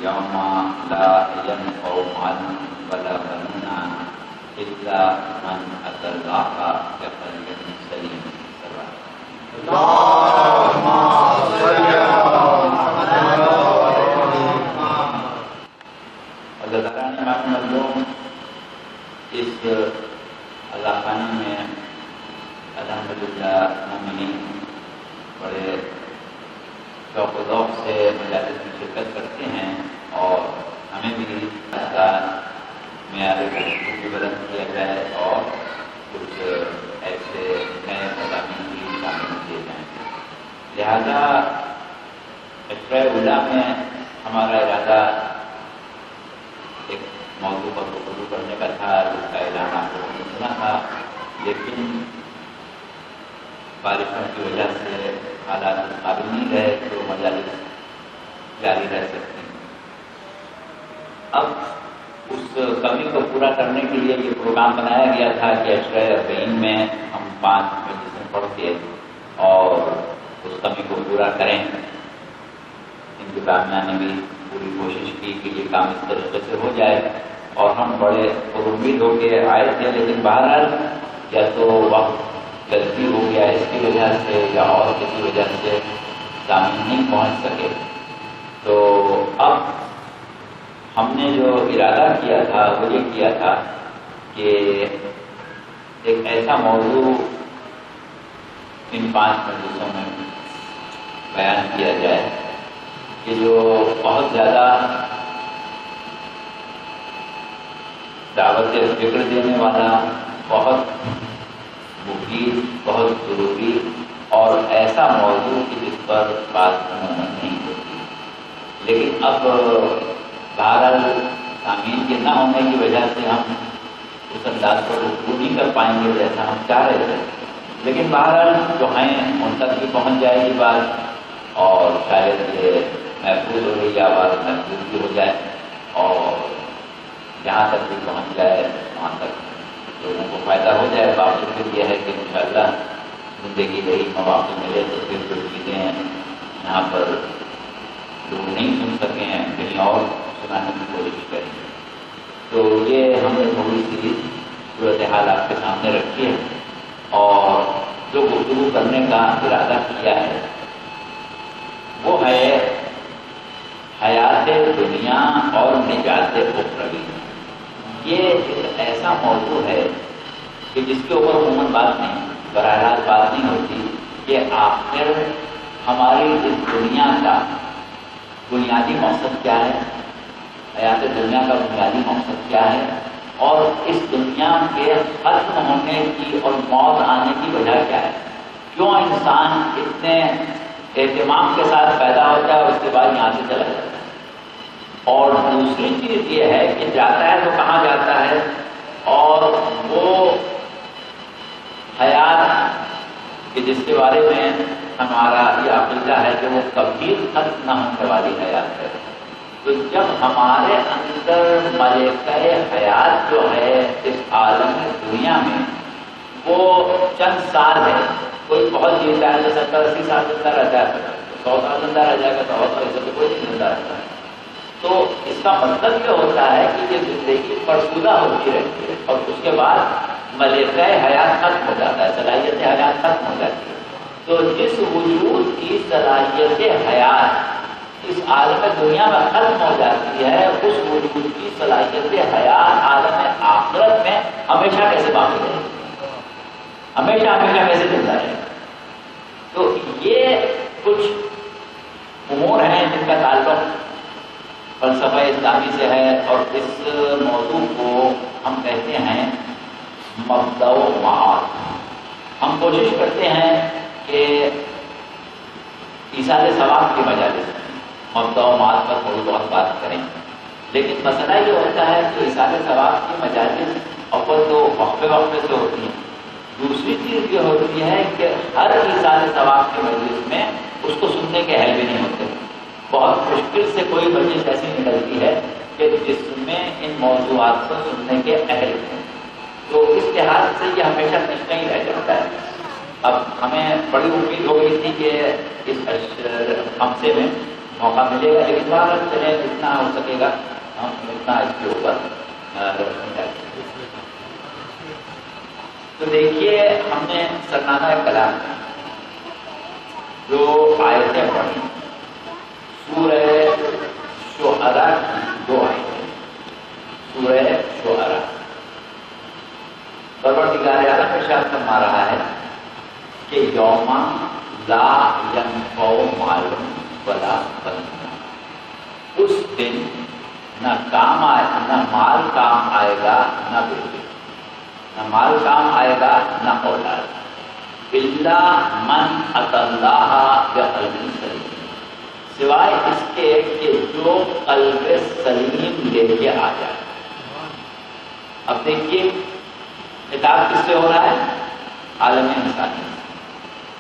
یوم لا ینفع مال ولا بنون الا من اتى اللہ بقلب سلیم. اللهم صل على اللہ تعالیٰ نے معلوم اس اللہ خانے میں الحمدللہ مومنین بڑے شوق و ذوق سے مجالس میں شرکت کرتے ہیں اور ہمیں بھی معیار گفتگو بھی بلند کیا جائے اور کچھ ایسے نئے مضامین بھی شامل کیے جائیں. لہذا عشرہ اولیٰ میں ہمارا ارادہ ایک موضوع پر گفتگو کرنے کا تھا جس کا اعلان آپ لوگوں نے سنا تھا، لیکن بارشوں کی وجہ سے حالات قابل نہیں رہے تو مجالس جاری رہ سکتے ہیں. اب اس کمی کو پورا کرنے کے لیے یہ پروگرام بنایا گیا تھا کہ عشرہ اربعین میں ہم 5 مجلسیں پڑھ کے اور اس کمی کو پورا کریں. انتظامیہ نے بھی پوری کوشش کی کہ یہ کام اس طریقے سے ہو جائے اور ہم بڑے امید ہو کے آئے تھے، لیکن بہرحال یا تو وقت غلطی ہو گیا اس کی وجہ سے یا اور کسی وجہ سے سامعین نہیں پہنچ سکے. تو اب ہم نے جو ارادہ کیا تھا وہ یہ کیا تھا کہ ایک ایسا موضوع ان 5 مجلسوں میں بیان کیا جائے کہ جو بہت زیادہ دعوت فکر دینے والا، بہت مفید، بہت ضروری اور ایسا موضوع کہ جس پر بات نہیں ہوتی. لیکن اب بہرحال سامعین کے نہ ہونے کی وجہ سے ہم اس انداز پر رجوع نہیں کر پائیں گے جیسا ہم چاہ رہے تھے، لیکن بہرحال جو ہیں ان تک بھی پہنچ جائے گی بات اور شاید یہ محفوظ ہو رہی آواز محفوظ بھی ہو جائے اور جہاں تک بھی پہنچ جائے وہاں تک لوگوں کو فائدہ ہو جائے. باقی پھر یہ ہے کہ انشاءاللہ زندگی رہی مواقع ملے تو پھر جو چیزیں یہاں پر لوگ نہیں سن سکے ہیں کہیں اور سنانے کی کوشش کریں. تو یہ ہم نے تھوڑی سی صورتحال آپ کے سامنے رکھی ہے اور جو گفتگو کرنے کا ارادہ کیا ہے وہ ہے حیات دنیا اور نجات اخروی. یہ ایک ایسا موضوع ہے کہ جس کے اوپر عموماً بات نہیں، براہ راست بات نہیں ہوتی کہ آخر ہماری اس دنیا کا بنیادی مقصد کیا ہے، حیات دنیا کا بنیادی مقصد کیا ہے اور اس دنیا کے ختم ہونے کی اور موت آنے کی وجہ کیا ہے. کیوں انسان اتنے اہتمام کے ساتھ پیدا ہوتا ہے اور اس کے بعد یہاں سے چلا جاتا ہے. اور دوسری چیز یہ ہے کہ جاتا ہے تو کہاں جاتا ہے اور وہ حیات کہ جس کے بارے میں ہمارا یہ عقیدہ ہے کہ وہ کبھی ختم نہ ہونے والی حیات ہے. تو جب ہمارے اندر ملکہ حیات جو ہے اس عالم دنیا میں وہ چند سال ہے، کوئی بہت زندہ ہے 70-80 سال زندہ رہتا ہے، 100 سال زندہ رہ جائے گا تو اور کوئی نہیں زندہ رہتا ہے. تو اس کا مطلب یہ ہوتا ہے کہ یہ زندگی فرسودہ ہوتی رہتی ہے اور اس کے بعد ملکہ حیات ختم ہو جاتا ہے، صلاحیت حیات ختم ہو جاتی ہے. تو جس وجود کی صلاحیت حیات اس عالم دنیا میں ختم ہو جاتی ہے، اس وجود کی صلاحیت حیات عالم آخرت میں ہمیشہ کیسے باقی رہے گی، ہمیشہ کیسے زندہ رہے گی. تو یہ کچھ امور ہیں جن کا تعلق فلسفہ اسلامی سے ہے اور اس موضوع کو ہم کہتے ہیں مبدأ و معاد. ہم کوشش کرتے ہیں کہ ایصال ثواب کی مجالس مبدأ و معاد پر تھوڑی بہت بات کریں، لیکن مسئلہ یہ ہوتا ہے کہ ایصال ثواب کی مجالس اول تو وقفے سے ہوتی ہیں. دوسری چیز یہ ہوتی ہے کہ ہر ایصال ثواب کی مجلس میں اس کو سننے کے اہل بھی نہیں ہوتے. بہت مشکل سے کوئی مجلس ایسی نکلتی ہے کہ جس میں ان موضوعات کو سننے کے اہل ہیں. تو اس لحاظ سے یہ ہمیشہ کہیں رہ جاتا ہے. اب ہمیں بڑی امید ہو گئی تھی کہ اس خمسے میں موقع ملے گا، لیکن بار چلے جتنا ہو سکے گا ہم اتنا اس کے اوپر روشنی ڈالیں۔ تو دیکھیے ہم نے سرنامہ کلام جو آیتیں پڑھی، سورہ شعراء کی 2 آیتیں، سورہ شعراء، پروردگار عالم ارشاد فرما رہا ہے کہ یوم لا ینفع مال ولا بنون، اس دن نہ کام آئے، نہ مال کام آئے گا، نہ بیٹے، نہ مال کام آئے گا، نہ اولاد، الا من اتی اللہ بقلب سلیم، سوائے اس کے کہ جو قلب سلیم لے کے آ جائے۔ اب دیکھیے خطاب کس سے ہو رہا ہے؟ عالم انسانی،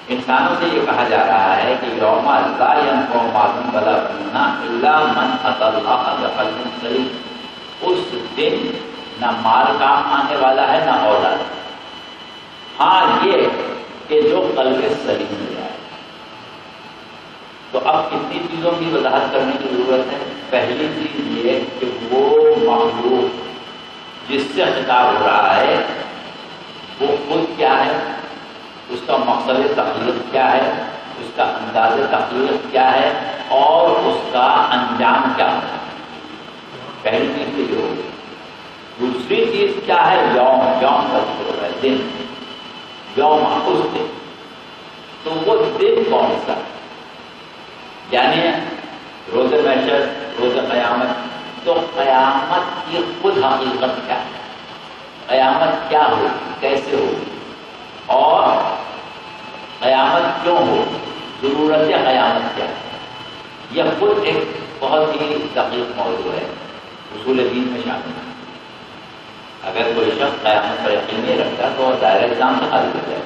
انسانوں سے یہ کہا جا رہا ہے کہ یوم لا ینفع مال ولا بنون الا من اتی اللہ بقلب سلیم، اس دن نہ مال کام آنے والا ہے نہ اولاد، ہاں یہ کہ جو قلب سلیم لے آئے۔ تو اب کتنی چیزوں کی وضاحت کرنے کی ضرورت ہے۔ پہلی چیز یہ کہ وہ مخلوق جس سے خطاب ہو رہا ہے وہ خود کیا ہے، اس کا مقصد تخلیق کیا ہے، اس کا انداز تخلیق کیا ہے، اور اس کا انجام کیا ہے۔ پہلی چیز تو یہ ہوگی۔ دوسری چیز کیا ہے؟ یوم، یوم کا ذکر ہو رہا ہے، دن، یوم، اس دن۔ تو وہ دن کون سا؟ یعنی روز محشر، روز قیامت۔ تو قیامت کی خود حقیقت کیا ہے، قیامت کیا ہوگی، کیسے ہوگی، اور قیامت کیوں ہو، ضرورت قیامت کیا ہے، یہ خود ایک بہت ہی دقیق موضوع ہے، اصول دین میں شامل ہے۔ اگر کوئی شخص قیامت پر یقین نہیں رکھتا تو دائرہ اسلام سے خارج ہو جائے۔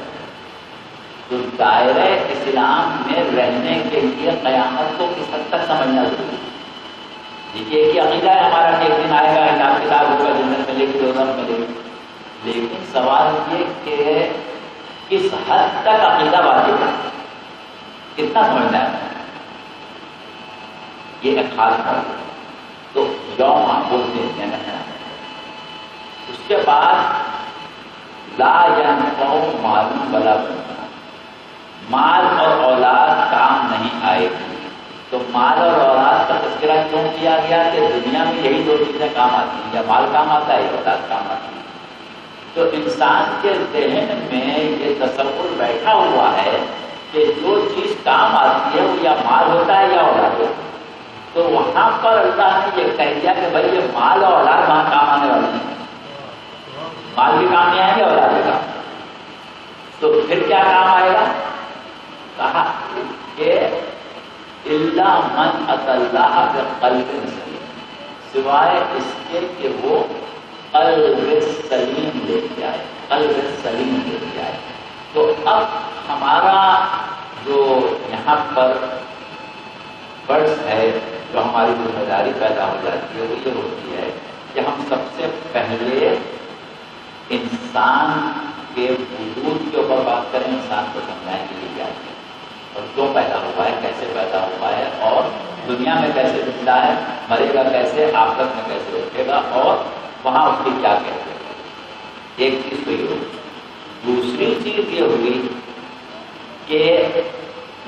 تو دائرہ اسلام میں رہنے کے لیے قیامت کو کس حد تک سمجھنا ضروری ہے۔ دیکھیے ایک عقیدہ ہے ہمارا کہ ایک دن آئے گا، حساب کتاب ہوگا، جنت ملے گی، دوزخ ملے گی، لیکن سوال یہ کہ کس حد تک عقیدہ واجب ہے، کتنا سمجھنا ہے، یہ ایک خاص موضوع ہے۔ تو یوم اس دن یعنی اس کے بعد لا ینفع مال ولا بنون، مال اور اولاد کام نہیں آئے گی۔ تو مال اور اولاد کا تذکرہ کیوں کیا گیا کہ دنیا میں یہی 2 چیزیں کام آتی ہیں، یا مال کام آتا ہے یا اولاد کام آتی ہے۔ تو انسان کے ذہن میں یہ تصور بیٹھا ہوا ہے کہ جو چیز کام آتی ہے وہ یا مال ہوتا ہے یا اولاد ہوتا ہے۔ تو وہاں پر اللہ نے یہ کہہ دیا کہ بھائی یہ مال اور اولاد وہاں کام آنے والے ہیں، مال بھی کام نہیں آئیں گے، اولاد بھی کام۔ تو پھر کیا کام آئے گا؟ کہا کہ الا من اتی اللہ بقلب سلیم، سوائے اس کے کہ وہ قلب سلیم لے کے آئے، قلب سلیم لے کے آئے۔ تو اب ہمارا جو یہاں پر فرض ہے، جو ہماری ذمہ داری پیدا ہو جاتی ہے، وہ یہ ہوتی ہے کہ ہم سب سے پہلے انسان کے وجود کے اوپر بات کریں، انسان کو سمجھائیں کہ یہ کیا ہے اور کیوں پیدا ہوا ہے، کیسے پیدا ہوا ہے، اور دنیا میں کیسے زندہ ہے، مرے گا کیسے، آخرت میں کیسے اٹھے گا، اور وہاں اس کی کیا کہتے ہیں۔ ایک چیز تو یہ ہوگی۔ دوسری چیز یہ ہوگی کہ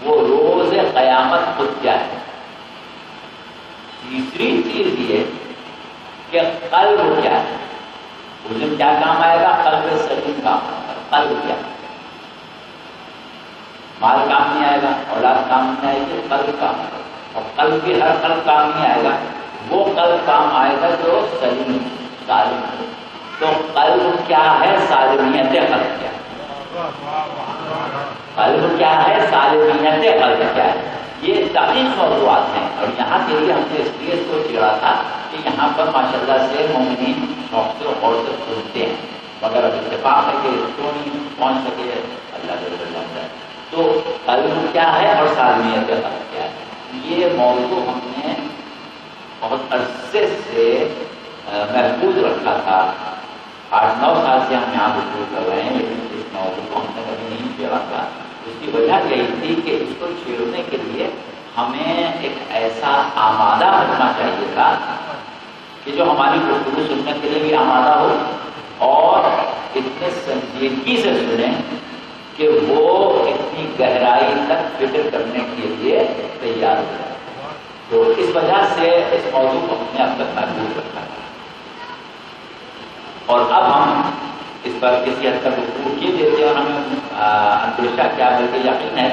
وہ روز قیامت خود کیا ہے۔ تیسری چیز یہ کہ قلب کیا ہے، اس دن کیا کام آئے گا، قلب سلیم کام آئے گا۔ قلب کیا ہے، مال کام نہیں آئے گا، اولاد کام نہیں آئے گی، قلب کام آئے گا۔ اور قلب کی ہر قلب کام نہیں آئے گا، وہ قلب کام آئے گا جو سلیم سالم ہے۔ تو قلب کیا ہے، سالمیت قلب کیا ہے، قلب کیا ہے، سالمیت قلب کیا ہے، یہ دقیق موضوعات ہیں۔ اور یہاں کے لیے ہم نے اس لیے اس کو چھیڑا تھا کہ یہاں پر ماشاءاللہ سے مومنین شوق سے اور سے سنتے ہیں، مگر اب اتفاق ہے کہ کیوں نہیں پہنچ سکے، اللہ جانتا ہے۔ تو قلب کیا ہے اور سالمیت قلب کیا ہے، یہ موضوع ہم نے بہت عرصے سے محفوظ رکھا تھا۔ 8-9 سال سے ہم یہاں گفتگو کر رہے ہیں، لیکن اس موضوع کو ہم نے کبھی نہیں چھیڑا تھا۔ اس کی وجہ یہی تھی کہ اس کو چھیڑنے کے لیے ہمیں ایک ایسا آمادہ ہونا چاہیے تھا کہ جو ہماری گفتگو سننے کے لیے بھی آمادہ ہو اور اتنے سنجیدگی سے سنیں کہ وہ اتنی گہرائی تک فکر کرنے کے لیے تیار ہو جائے. تو اس وجہ سے اس موضوع کو ہم نے اب تک محفوظ رکھا ہے. اور اب ہم اس پر کسی حد تک گفتگو کی دیتے ہیں اور ہمیں اندیشہ کیا بلکہ یقین ہے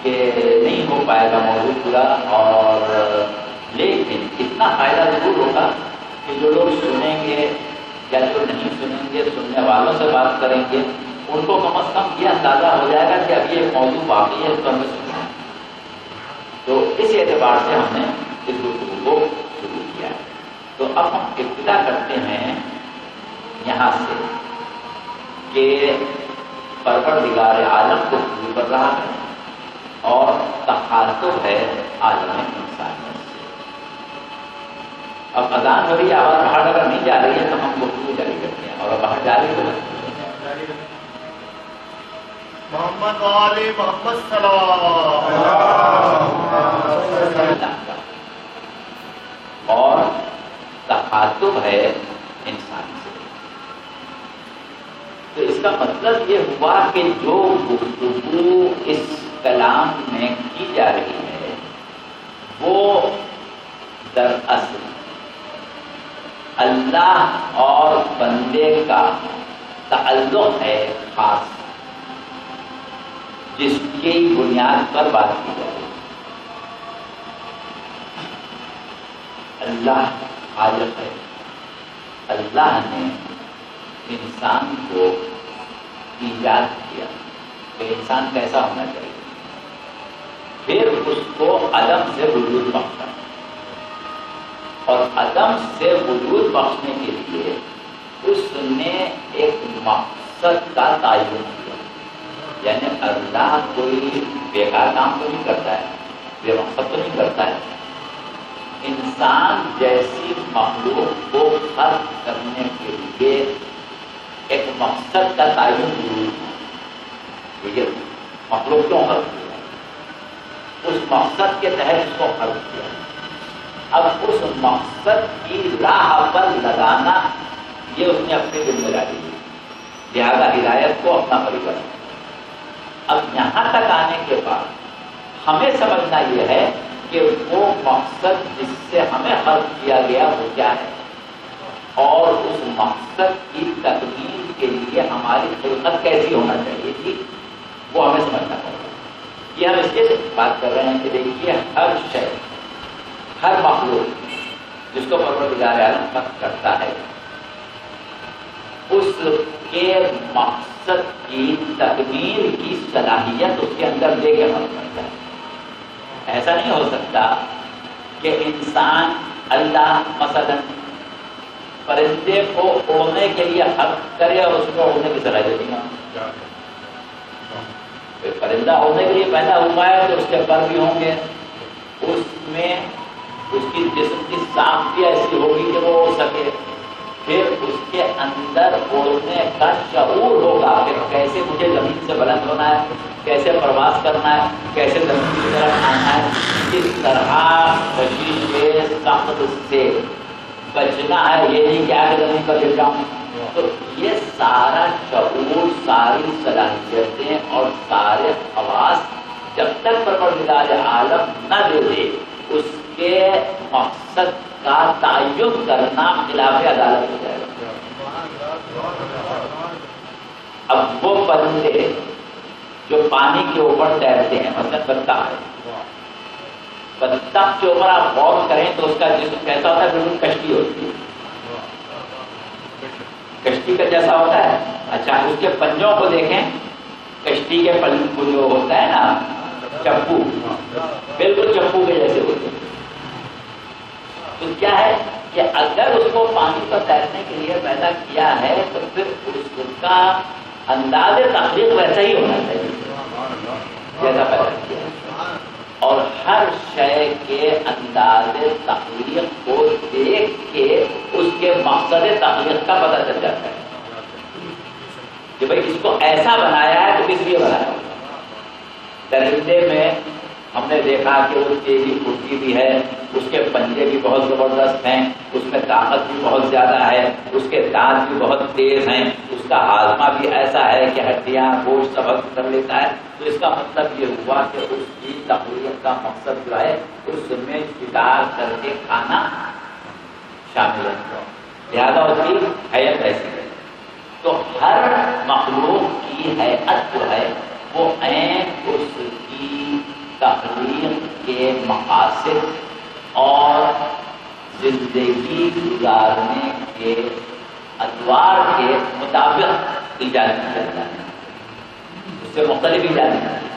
کہ نہیں ہو پائے گا موضوع پورا. اور لیکن اتنا فائدہ ضرور ہوگا کہ جو لوگ سنیں گے یا جو نہیں سنیں گے سننے والوں سے بات کریں گے ان کو کم از کم یہ اندازہ ہو جائے گا کہ اب یہ موضوع واقعی ہے تو ہمیں سننا ہے. تو اس اعتبار سے ہم نے اس گفتگو کو شروع کیا ہے. تو اب ہم ابتدا کرتے ہیں یہاں سے کہ پروردگار عالم کو شروع کر رہا ہے اور تخاطب ہے عالم انسانیت سے. اب اذان ہو رہی ہے, آواز باہر اگر نہیں جا رہی ہے تو ہم گفتگو جاری کرتے ہیں, اور باہر جا رہی ہے تو محمد علی محمد صلی اور تخاطب ہے انسان سے. تو اس کا مطلب یہ ہوا کہ جو گفتگو اس کلام میں کی جا رہی ہے وہ دراصل اللہ اور بندے کا تعلق ہے خاص, جس کی بنیاد پر بات کی جائے. اللہ خالق ہے, اللہ نے انسان کو ایجاد کیا کہ انسان کیسا ہونا چاہیے, پھر اس کو عدم سے وجود بخشا, اور عدم سے وجود بخشنے کے لیے اس نے ایک مقصد کا تعین کیا. یعنی اللہ کوئی بیکار کام تو نہیں کرتا ہے, بے مقصد تو نہیں کرتا ہے. انسان جیسی مخلوق کو خلق کرنے کے لیے ایک مقصد کا تعین ضروری ہے. یہ مخلوق کیوں خلق کیا, اس مقصد کے تحت اس کو خلق کیا. اب اس مقصد کی راہ پر لگانا یہ اس نے اپنی ذمہ داری دی, لہذا ہدایت کو اپنا پریکر. اب یہاں تک آنے کے بعد ہمیں سمجھنا یہ ہے کہ وہ مقصد جس سے ہمیں خلق کیا گیا وہ کیا ہے, اور اس مقصد کی تکمیل کے لیے ہماری خلقت کیسی ہونا چاہیے تھی وہ ہمیں سمجھنا پڑے. یہ ہم اس لیے بات کر رہے ہیں کہ دیکھیے ہر شے, ہر مخلوق جس کو پروردگار عالم خلق کرتا ہے اس کے مقصد کی تکمیل کی صلاحیت اس کے اندر دے کے خلق کرتا ہے. ایسا نہیں ہو سکتا کہ انسان اللہ مثلا پرندے کو اڑنے کے لیے خلق کرے اور اس کو اڑنے کی صلاحیت نہیں. پرندہ اڑنے کے لیے پیدا ہوا ہے تو اس کے پر بھی ہوں گے, اس میں اس کی جسم کی ساخت ایسی ہوگی کہ وہ اڑ سکے, پھر اس کے اندر اڑنے کا شعور ہوگا کہ کیسے مجھے زمین سے بلند ہونا ہے, کیسے پرواز کرنا ہے, کیسے زمین کی طرف آنا ہے, کس طرح کشش سخت سے بچنا ہے, یہ نہیں کیا کہ زمین پر گر جاؤں. تو یہ سارا شعور, ساری صلاحیتیں اور سارے خواص جب تک پروردگار عالم نہ دے دے اس کے مقصد کا تعین کرنا خلاف عدالت ہو جائے گا. اب وہ پرندے جو پانی کے اوپر تیرتے ہیں, مثلا بطخ ہے, بطخ کے اوپر آپ غور کریں تو اس کا جسم کیسا ہوتا ہے, بالکل کشتی ہوتی ہے, کشتی کا جیسا ہوتا ہے. اچھا اس کے پنجوں کو دیکھیں, کشتی کے پنجوں جو ہوتا ہے نا چپو, بالکل چپو کے جیسے ہوتے ہیں. تو کیا ہے کہ اگر اس کو پانی پر تیرنے کے لیے پیدا کیا ہے تو پھر اس کا انداز تخلیق ویسا ہی ہونا چاہیے جیسا پیدا کیا ہے. اور ہر شے کے انداز تخلیق کو دیکھ کے اس کے مقصد تخلیق کا پتہ چل جاتا ہے کہ بھائی اس کو ایسا بنایا ہے تو کس لیے بنایا. درندے میں ہم نے دیکھا کہ وہ تیزی پھرتی بھی ہے، اس کے پنجے بھی بہت زبردست ہیں، اس میں طاقت بھی بہت زیادہ ہے، اس کے دانت بھی بہت تیز ہیں، اس کا ہاضمہ بھی ایسا ہے کہ ہڈیاں گوشت سبق کر لیتا ہے۔ تو اس کا مطلب یہ ہوا کہ اس کی تخلیق کا مقصد جو ہے اس میں شکار کر کے کھانا شامل ہے، لہٰذا اس کی حیت ایسی ہے۔ تو ہر مخلوق کی حیت جو ہے وہ عین اس کی تخلیق کے مقاصد اور زندگی گزارنے کے ادوار کے مطابق ایجاد کی جاتا ہے، اس سے مختلف ایجاد کی جاتی ہے۔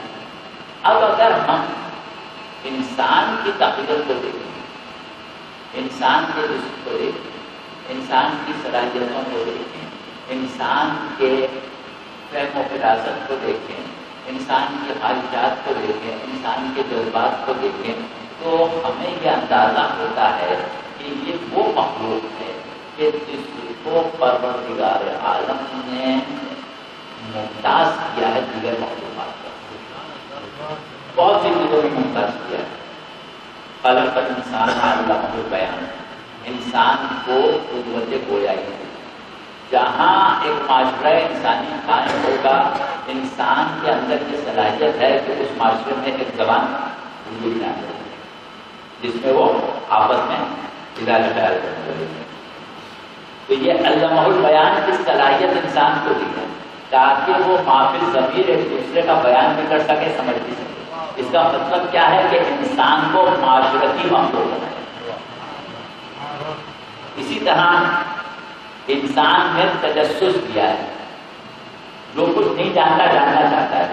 اب اگر ہم انسان کی تخلیق کو دیکھیں، انسان کے جسم کو دیکھیں، انسان کی صلاحیتوں کو دیکھیں، انسان کے فہم و فراست کو دیکھیں، انسان کی خواہشات کو دیکھیں، انسان کے جذبات کو دیکھیں، تو ہمیں یہ اندازہ ہوتا ہے کہ یہ وہ مخلوق ہے کہ جس کو پروردگار عالم نے ممتاز کیا ہے دیگر مخلوقات کا، بہت سی چیزوں میں ممتاز کیا ہے۔ خلق الانسان علمہ البیان، انسان کو قدرت گویائی ہے۔ جہاں ایک معاشرہ انسانی قائم ہوگا، انسان کے اندر کی صلاحیت ہے کہ اس معاشرے میں ایک زبان وجود میں آئے جس میں وہ آپس میں ہدایت خیال کرتے ہیں۔ تو یہ علمہ البیان کی صلاحیت انسان کو دی ہے تاکہ وہ معافی ضمیر ایک دوسرے کا بیان بھی کر سکے، سمجھ بھی سکے۔ اس کا مطلب کیا ہے کہ انسان کو معاشرتی مخلوق بنایا۔ اسی طرح انسان میں تجسس کیا ہے، جو کچھ نہیں جانتا جاننا چاہتا ہے،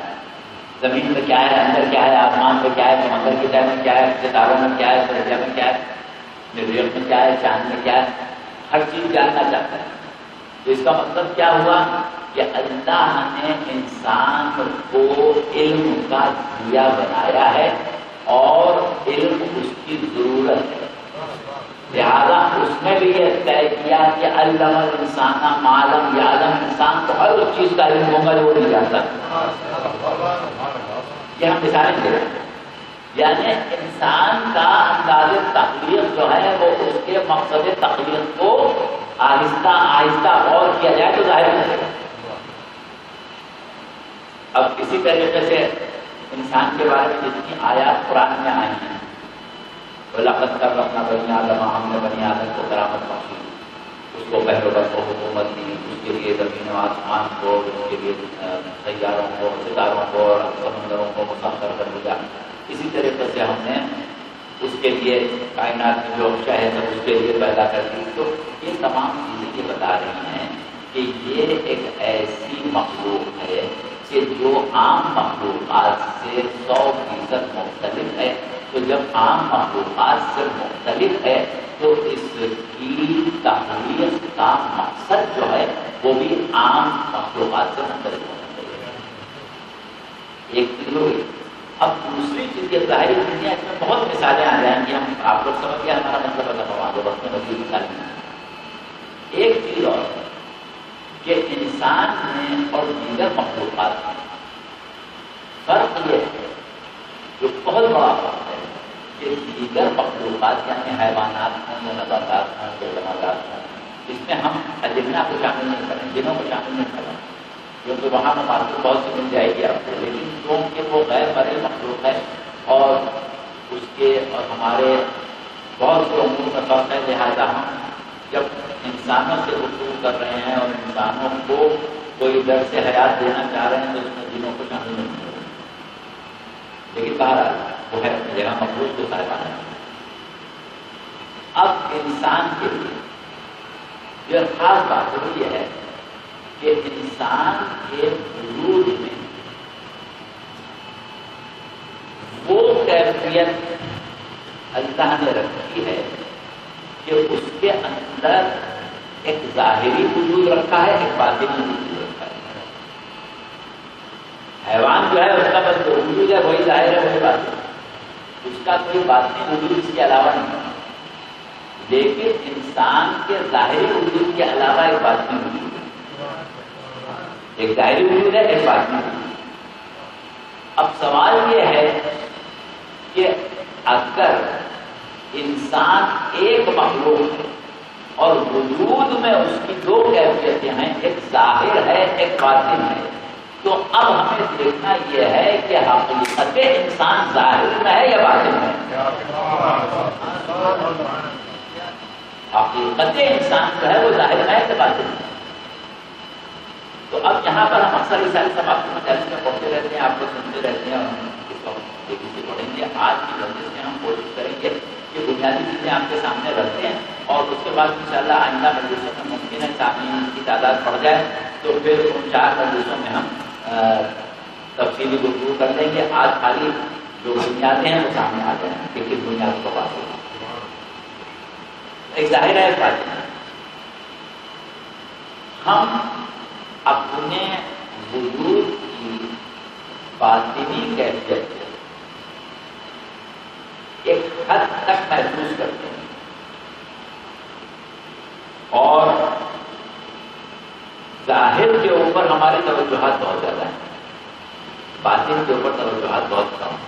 زمین میں کیا ہے، اندر کیا ہے، آسمان میں کیا ہے، سمندر کی تہہ میں کیا ہے، ستاروں میں کیا ہے، دریا میں کیا ہے، مریخ میں کیا ہے، چاند میں کیا ہے، ہر چیز جاننا چاہتا ہے۔ تو اس کا مطلب کیا ہوا کہ اللہ نے انسان کو علم کا دیا بنایا ہے اور علم اس کی ضرورت ہے، لہٰذا اس نے بھی یہ طے کیا کہ علم الانسان ما لم یعلم، انسان کو ہر اس چیز کا علم ہوگا جو وہ نہیں جانتا۔ یہ ہم مثالیں دے رہے ہیں، یعنی انسان کا انداز تخلیق جو ہے وہ اس کے مقصد تخلیق کو آہستہ آہستہ غور کیا جائے تو ظاہر ہو جائے گا۔ اب اسی طریقے سے انسان کے بارے میں جتنی آیات قرآن میں آئی ہیں، وَلَقَدْ كَرَّمْنَا بَنِي آدَمَ، ہم نے بنی آدم کو کرامت بخشی، اس کو پہل و بس کو حکومت دی، اس کے لیے زمین و آسمان کو، اس کے لیے سیاروں کو، ستاروں کو اور سمندروں کو مسخر کر دیا۔ اسی طریقے سے ہم نے اس کے لیے کائنات میں جو اشیاء ہے سب اس کے لیے پیدا کر دی۔ تو یہ تمام چیزیں یہ بتا رہی ہیں کہ یہ ایک ایسی مخلوق ہے کہ جو عام مخلوقات سے 100% مختلف ہے۔ تو جب عام مخلوقات سے مختلف ہے تو اس کی تخلیق کا مقصد جو ہے وہ بھی عام مخلوقات سے مختلف ہونا چاہیے۔ ایک چیز ہوئی۔ اب دوسری چیز یہ ظاہری دنیا، اس میں بہت مثالیں آ جائیں گی، ہم آپ لوگ سمجھ گئے ہمارا مطلب ہے ہمارے وقت میں مزید مثالیں ہیں۔ ایک چیز اور کہ انسان میں اور دیگر مخلوقات میں فرق یہ ہے، جو بہت بڑا فرق ہے کہ دیگر مخلوقات یعنی حیوانات ہوں یا نباتات ہوں یا جمادات ہوں، اس میں ہم اجنہ کو شامل نہیں کریں، جنوں کو شامل نہیں کریں، کیونکہ وہاں میں مارکیٹ بہت سی مل جائے گی آپ کو، لیکن کیونکہ وہ غیر مرئی مخلوق ہے اور اس کے اور ہمارے بہت سے امور میں فرق ہے، لہٰذا ہم جب انسانوں سے گفتگو کر رہے ہیں اور انسانوں کو کوئی درس حیات دینا چاہ رہے ہیں تو اس میں جنوں کو شامل نہیں کریں، لیکن بہرحال وہ ہے اپنی جگہ مخلوق کو صاحبانہ ہے۔ اب انسان کے لیے یہ خاص بات وہ یہ ہے کہ انسان کے وجود میں وہ کیفیت اللہ نے رکھی ہے کہ اس کے اندر ایک ظاہری وجود رکھا ہے، ایک باطنی وجود رکھا ہے۔ حیوان جو ہے اس کا بس جو وجود ہے وہی ظاہر ہے وہی باطن ہے، اس کا کوئی باطنی وجود اس کے علاوہ نہیں ہے، لیکن انسان کے ظاہری وجود کے علاوہ ایک باطنی وجود ہے، ایک ظاہری وجود ہے، ایک باطنی وجود ہے۔ اب سوال یہ ہے کہ اگر انسان ایک مخلوق ہے اور وجود میں اس کی دو کیفیتیں ہیں، ایک ظاہر ہے ایک باطن ہے، تو اب ہمیں دیکھنا یہ ہے کہ حقیقت انسان ظاہر میں ہے یا باطن میں؟ حقیقت انسان جو ہے وہ ظاہر میں ہے یا باطن میں؟ تو اب یہاں پر ہم اکثر یہ ساری سب آپ کو مجالس میں پڑھتے رہتے ہیں، آپ کو سنتے رہتے ہیں، اور اس وقت دیکھی سے پڑھیں گے۔ آج کی وجہ سے ہم کوشش کریں گے کہ بنیادی چیزیں آپ کے سامنے رکھتے ہیں، اور اس کے بعد انشاءاللہ آئندہ مجلسوں میں ممکن ہے سامعین کی تعداد بڑھ جائے تو پھر ان 4 مجلسوں میں ہم تفصیلی گفتگو کر لیں گے۔ آج خالی جو بنیادیں ہیں وہ سامنے آ جائیں کہ کس بنیاد کو بات ہوگی۔ ایک ظاہر ہے بات، ہم اپنے وجود کی باطنی کیفیت ایک حد تک محسوس کرتے ہیں، اور ظاہر کے اوپر ہماری توجہات بہت زیادہ ہیں، باطن کے اوپر توجہات بہت کم ہیں۔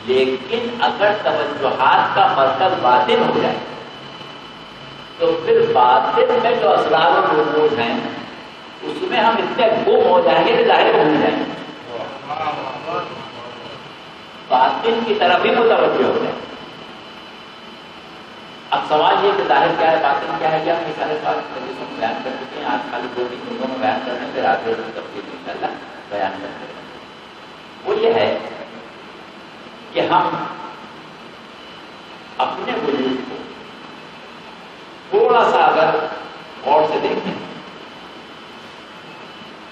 لیکن اگر توجہات کا مرکز باطن ہو جائے تو پھر باطن میں جو اسرار و رموز ہیں اس میں ہم اتنے گم ہو جائیں گے کہ ظاہر کو بھول جائیں گے، باطن کی طرف ہی متوجہ ہو جائیں۔ اب سوال یہ کہ ظاہر کیا ہے باطن کیا ہے، کیا ہم یہ سارے سوال بیان کر چکے ہیں، آج خالی 2-3 منٹوں میں بیان کرنے پھر آگے تفصیل انشاءاللہ بیان کرتے ہیں۔ وہ یہ ہے کہ ہم اپنے وجود کو تھوڑا سا اگر غور سے دیکھیں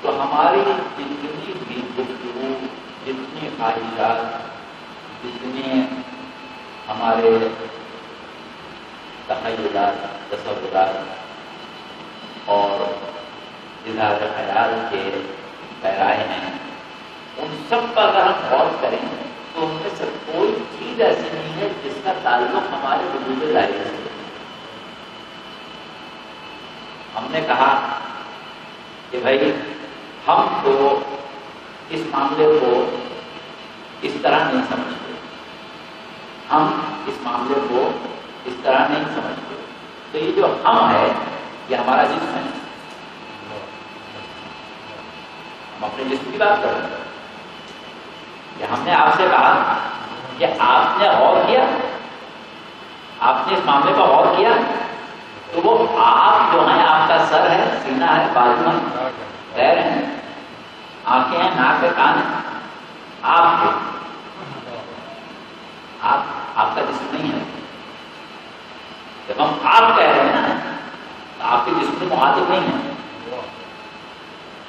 تو ہماری جتنی بھی گفتگو، جتنی خواہشات، جتنے ہمارے تخیلات، تصورات اور اظہار خیال کے پیرائے ہیں، ان سب پر اگر ہم غور کریں تو ان میں سے کوئی چیز ایسی نہیں ہے جس کا تعلق ہمارے وجود ظاہر سے۔ ہم نے کہا کہ بھائی ہم تو اس معاملے کو اس طرح نہیں سمجھتے، ہم اس معاملے کو اس طرح نہیں سمجھتے، تو یہ جو ہم ہے یہ ہمارا جسم ہے۔ ہم اپنے جسم کی بات کر رہے ہیں کہ ہم نے آپ سے کہا کہ آپ نے غور کیا، آپ نے اس معاملے پر غور کیا، تو وہ آپ جو ہیں، آپ کا سر ہے، سینہ ہے، بازو ہے، پیر ہیں، آنکھیں ہیں، ناک ہے، کان ہے، آپ کا جسم نہیں ہے۔ جب ہم آپ کہہ رہے ہیں نا تو آپ کے جسم سے مخاطب نہیں ہے،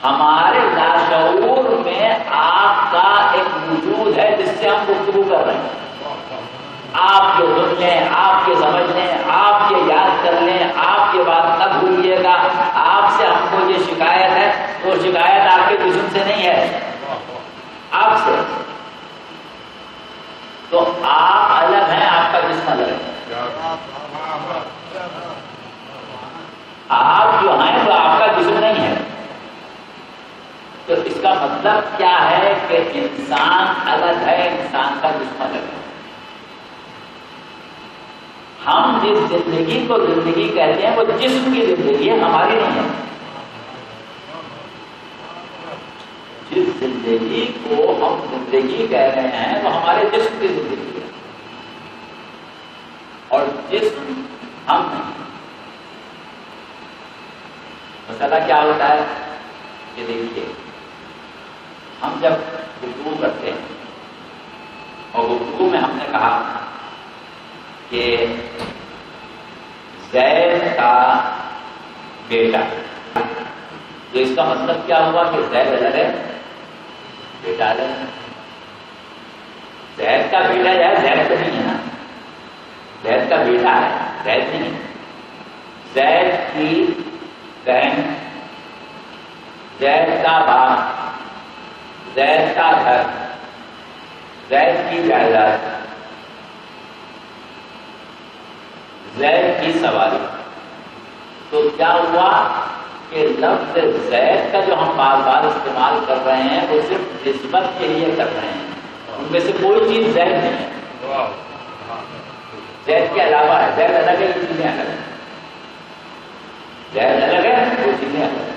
ہمارے لاشعور میں آپ کا ایک وجود ہے جس سے ہم گفتگو کر رہے ہیں۔ آپ یہ سن لیں، آپ یہ سمجھ لیں، آپ یہ یاد کر لیں، آپ یہ بات نہ بھولیے گا، آپ سے ہم کو یہ شکایت ہے، تو شکایت آپ کے جسم سے نہیں ہے، آپ سے۔ تو آپ الگ ہیں، آپ کا جسم الگ ہے۔ آپ جو ہیں وہ آپ کا جسم نہیں ہے۔ تو اس کا مطلب کیا ہے کہ انسان الگ ہے، انسان کا جسم الگ ہے۔ ہم جس زندگی کو زندگی کہتے ہیں وہ جسم کی زندگی ہے، ہماری نہیں ہے۔ جس زندگی کو ہم زندگی کہہ رہے ہیں وہ ہمارے جسم کی زندگی ہے، اور جسم ہم نہیں۔ مسئلہ کیا ہوتا ہے کہ دیکھیے، ہم جب گفتگو کرتے ہیں اور گفتگو میں ہم نے کہا کہ زید کا بیٹا، تو اس کا مطلب کیا ہوا کہ زید الگ ہے، بیٹا الگ ہے۔ زید کا بیٹا ہے، زید تو نہیں ہے نا، زید کا بیٹا ہے، زید نہیں ہے۔ زید کی بہن، زید کا باپ، زید کا گھر، زید کی جائیداد، زید کی سواری۔ تو کیا ہوا کہ لفظ زید کا جو ہم بار بار استعمال کر رہے ہیں وہ صرف نسبت کے لیے کر رہے ہیں، ان میں سے کوئی چیز زید نہیں ہے، زید کے علاوہ ہے، زید الگ ہے، یہ چیزیں الگ ہیں، زید الگ ہے، وہ چیزیں الگ ہیں۔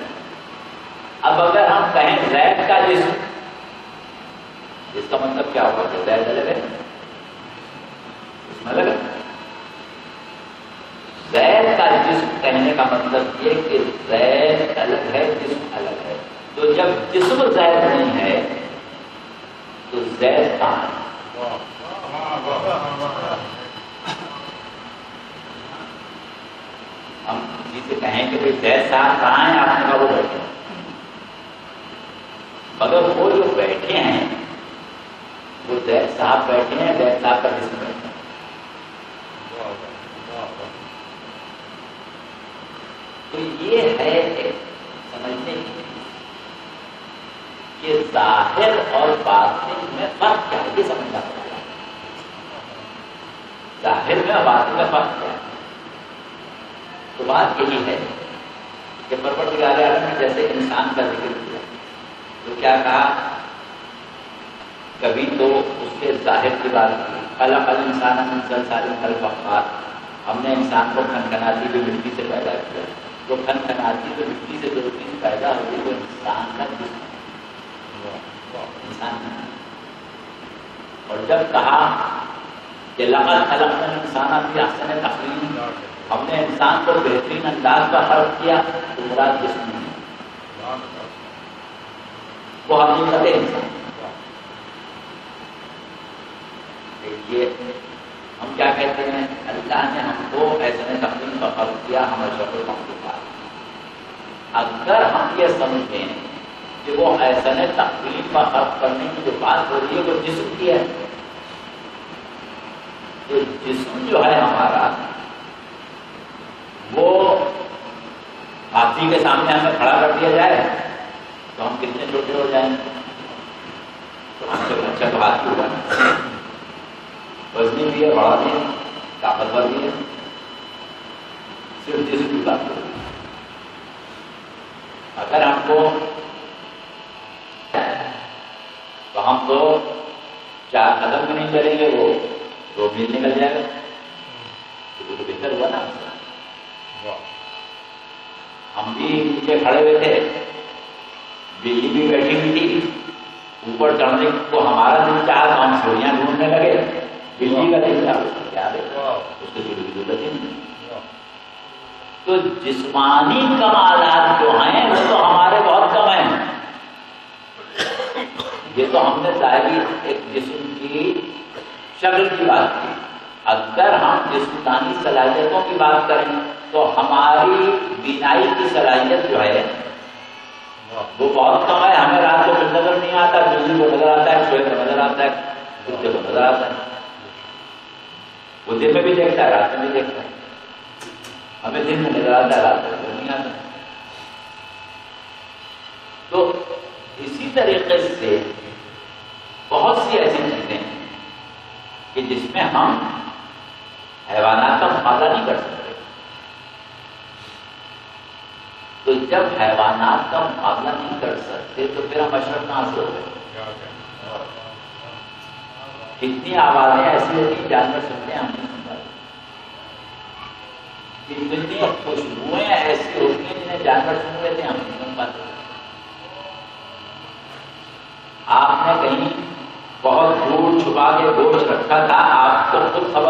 اب اگر ہم کہیں زید کا جسم، اس کا مطلب کیا ہوگا کہ زید الگ ہے، جسم الگ ہے۔ زید کا جسم کہنے کا مطلب یہ کہ زید الگ ہے، جسم الگ ہے۔ تو جب جسم زید نہیں ہے تو زید کہاں ہے؟ ہم کسی سے کہیں کہ زید صاحب کہاں ہیں، آپ نے کہا وہ بیٹھے ہیں، مگر وہ جو بیٹھے ہیں وہ زید صاحب بیٹھے ہیں، زید صاحب کا جسم بیٹھے ہیں۔ تو یہ ہے ایک سمجھنے کی کہ ظاہر اور باطن میں فرق کیا ہے، یہ سمجھنا پڑے گا۔ ظاہر میں اور باطن میں فرق کیا ہے؟ تو بات یہی ہے کہ پروردگار عالم نے جیسے انسان کا ذکر کیا تو کیا کہا، کبھی تو اس کے ظاہر کی بات کی، خلق الانسان من صلصال کالفخار، ہم نے انسان کو کھنکھناتی ہوئی مٹی سے پیدا کیا، جو کھنکھناتی ہوئی مٹی سے جو چیز پیدا ہوئی وہ انسان کا جسم ہے، انسان ہے۔ اور جب کہا کہ لقد خلقنا الانسان فی احسن تقویم، ہم نے انسان کو بہترین انداز کا خلق کیا، تو مراد جسم ہے، وہ حقیقت انسان۔ دیکھیے ہم کیا کہتے ہیں، اللہ نے ہم کو احسن تقویم کا خلق کیا، ہم اشرف المخلوقات۔ اگر ہم یہ سمجھتے ہیں کہ وہ احسن تقویم کا خلق کرنے کی جو بات ہو رہی ہے وہ جسم کی ہے، تو جسم جو ہے ہمارا وہ ہاتھی کے سامنے ہمیں کھڑا کر دیا جائے تو ہم کتنے چھوٹے ہو جائیں گے؟ تو ہم سے اچھا تو ہاتھی ہوگا نا، وزنی بھی ہے، بڑا بھی ہے، طاقتور بھی ہے، صرف جسم کی بات ہوگی۔ اگر ہم کو تو ہم تو 4 قدم بھی نہیں چلیں گے، وہ 2 میل نکل جائے گا، تو بہتر ہوا نا۔ ہم بھی نیچے کھڑے ہوئے تھے، بلی بھی بیٹھی ہوئی تھی، اوپر چڑھنے کو ہمارا دل چاہا تو ہم سوریاں ڈھونڈنے لگے، بلی کا دل چاہا کیا دیکھا، اس کو چلنے کی ضرورت ہی نہیں۔ تو جسمانی کمالات جو ہیں وہ تو ہمارے بہت کم ہیں، یہ تو ہم نے ظاہری ایک جسم کی شکل کی بات کی۔ اگر ہم جسمانی صلاحیتوں کی بات کریں تو ہماری بینائی کی صلاحیت جو ہے وہ بہت کم ہے، ہمیں رات کو کچھ نظر نہیں آتا، بجلی کو نظر آتا ہے، سوئے کو نظر آتا ہے، کتے کو نظر آتا ہے، وہ دن میں بھی دیکھتا ہے، رات میں بھی دیکھتا ہے، ہمیں دن میں نظر آتا ہے، رات میں نظر نہیں آتا۔ تو اسی طریقے سے بہت سی ایسی چیزیں ہیں کہ جس میں ہم حیوانات کا مقابلہ نہیں کر سکتے۔ تو جب حیوانات کا مقابلہ نہیں کر سکتے تو پھر ہم اشرف کہاں سے ہو گئے؟ کتنی آوازیں ایسی ہوتی ہیں جانور سنتے ہیں ہم نہیں سن پاتے، کتنی خوشبوئیں ایسی ہوتی ہیں جنہیں جانور سن لیتے ہیں ہم نہیں سن پاتے۔ آپ نے کہیں بہت دور چھپا کے گوشت رکھا تھا، آپ کو خود خبر